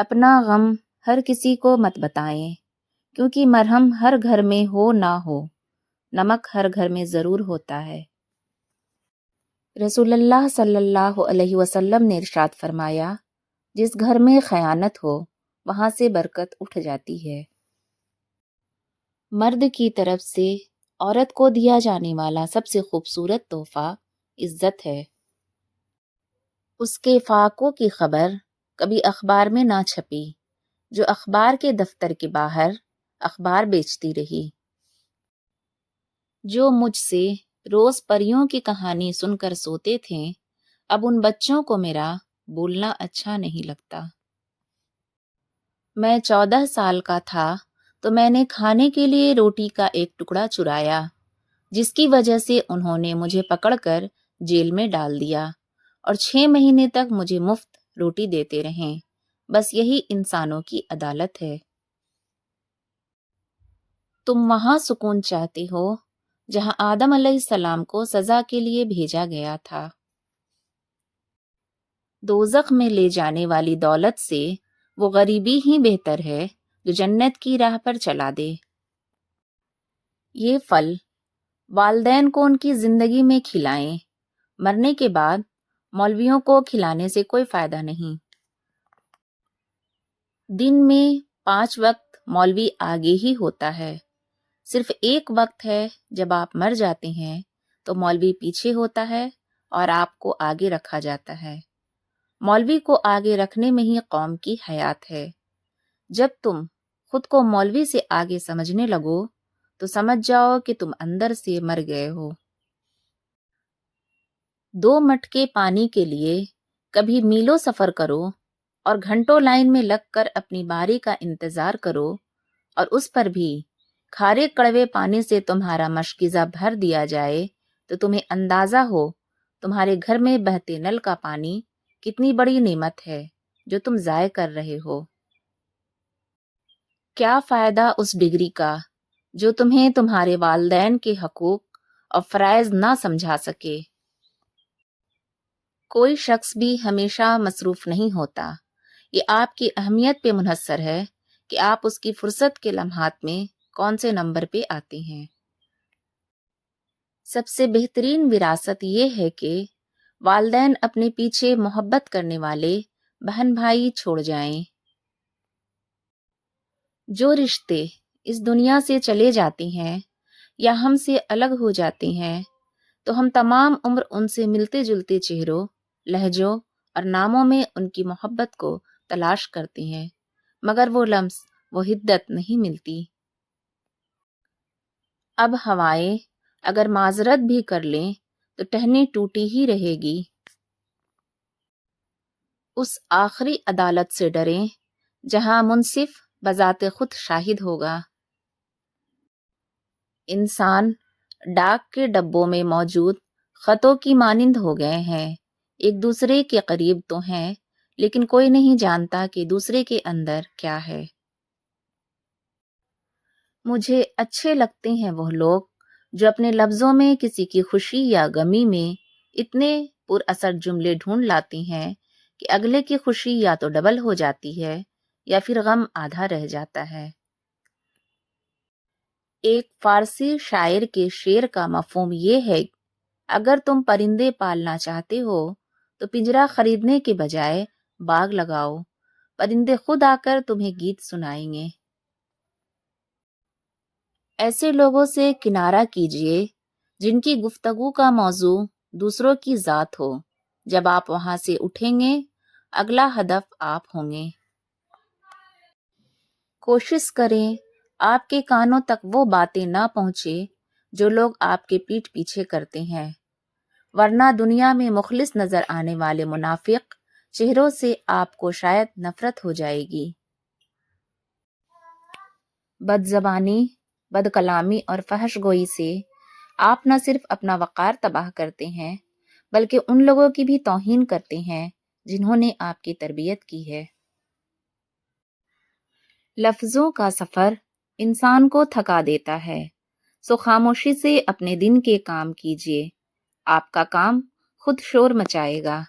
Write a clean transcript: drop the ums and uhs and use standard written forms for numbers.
اپنا غم ہر کسی کو مت بتائیں، کیونکہ مرہم ہر گھر میں ہو نہ ہو، نمک ہر گھر میں ضرور ہوتا ہے۔ رسول اللہ صلی اللہ علیہ وسلم نے ارشاد فرمایا، جس گھر میں خیانت ہو وہاں سے برکت اٹھ جاتی ہے۔ مرد کی طرف سے عورت کو دیا جانے والا سب سے خوبصورت تحفہ عزت ہے۔ اس کے فاقوں کی خبر کبھی اخبار میں نہ چھپی، جو اخبار کے دفتر کے باہر اخبار بیچتی رہی۔ جو مجھ سے روز پریوں کی کہانی سن کر سوتے تھے، اب ان بچوں کو میرا بولنا اچھا نہیں لگتا۔ میں 14 سال کا تھا تو میں نے کھانے کے لیے روٹی کا ایک ٹکڑا چرایا، جس کی وجہ سے انہوں نے مجھے پکڑ کر جیل میں ڈال دیا اور 6 مہینے تک مجھے مفت روٹی دیتے رہیں۔ بس یہی انسانوں کی عدالت ہے۔ تم وہاں سکون چاہتے ہو جہاں آدم علیہ السلام کو سزا کے لیے بھیجا گیا تھا۔ دوزخ میں لے جانے والی دولت سے وہ غریبی ہی بہتر ہے جو جنت کی راہ پر چلا دے۔ یہ پھل والدین کو ان کی زندگی میں کھلائیں، مرنے کے بعد مولویوں کو کھلانے سے کوئی فائدہ نہیں۔ دن میں 5 وقت مولوی آگے ہی ہوتا ہے، صرف ایک وقت ہے جب آپ مر جاتے ہیں تو مولوی پیچھے ہوتا ہے اور آپ کو آگے رکھا جاتا ہے۔ مولوی کو آگے رکھنے میں ہی قوم کی حیات ہے۔ جب تم خود کو مولوی سے آگے سمجھنے لگو تو سمجھ جاؤ کہ تم اندر سے مر گئے ہو۔ 2 مٹکے پانی کے لیے کبھی میلوں سفر کرو اور گھنٹوں لائن میں لگ کر اپنی باری کا انتظار کرو، اور اس پر بھی کھارے کڑوے پانی سے تمہارا مشکیزہ بھر دیا جائے تو تمہیں اندازہ ہو تمہارے گھر میں بہتے نل کا پانی کتنی بڑی نعمت ہے جو تم ضائع کر رہے ہو۔ کیا فائدہ اس ڈگری کا جو تمہیں تمہارے والدین کے حقوق اور فرائض نہ سمجھا سکے۔ کوئی شخص بھی ہمیشہ مصروف نہیں ہوتا، یہ آپ کی اہمیت پہ منحصر ہے کہ آپ اس کی فرصت کے لمحات میں کون سے نمبر پہ آتے ہیں۔ سب سے بہترین وراثت یہ ہے کہ والدین اپنے پیچھے محبت کرنے والے بہن بھائی چھوڑ جائیں۔ جو رشتے اس دنیا سے چلے جاتے ہیں یا ہم سے الگ ہو جاتے ہیں تو ہم تمام عمر ان سے ملتے جلتے چہروں، لہجوں اور ناموں میں ان کی محبت کو تلاش کرتے ہیں، مگر وہ لمس، وہ حدت نہیں ملتی۔ اب ہوائیں اگر معذرت بھی کر لیں تو ٹہنی ٹوٹی ہی رہے گی۔ اس آخری عدالت سے ڈریں جہاں منصف بذات خود شاہد ہوگا۔ انسان ڈاک کے ڈبوں میں موجود خطوں کی مانند ہو گئے ہیں، ایک دوسرے کے قریب تو ہیں لیکن کوئی نہیں جانتا کہ دوسرے کے اندر کیا ہے۔ مجھے اچھے لگتے ہیں وہ لوگ جو اپنے لفظوں میں کسی کی خوشی یا غمی میں اتنے پر اثر جملے ڈھونڈ لاتی ہیں کہ اگلے کی خوشی یا تو ڈبل ہو جاتی ہے یا پھر غم آدھا رہ جاتا ہے۔ ایک فارسی شاعر کے شعر کا مفہوم یہ ہے، اگر تم پرندے پالنا چاہتے ہو تو پنجرا خریدنے کے بجائے باغ لگاؤ، پرندے خود آ کر تمہیں گیت سنائیں گے۔ ایسے لوگوں سے کنارہ کیجیے جن کی گفتگو کا موضوع دوسروں کی ذات ہو، جب آپ وہاں سے اٹھیں گے اگلا ہدف آپ ہوں گے۔ کوشش کریں آپ کے کانوں تک وہ باتیں نہ پہنچے جو لوگ آپ کے پیٹھ پیچھے کرتے ہیں، ورنہ دنیا میں مخلص نظر آنے والے منافق چہروں سے آپ کو شاید نفرت ہو جائے گی۔ بد زبانی، بد کلامی اور فحش گوئی سے آپ نہ صرف اپنا وقار تباہ کرتے ہیں بلکہ ان لوگوں کی بھی توہین کرتے ہیں جنہوں نے آپ کی تربیت کی ہے۔ لفظوں کا سفر انسان کو تھکا دیتا ہے، سو خاموشی سے اپنے دن کے کام کیجیے، آپ کا کام خود شور مچائے گا۔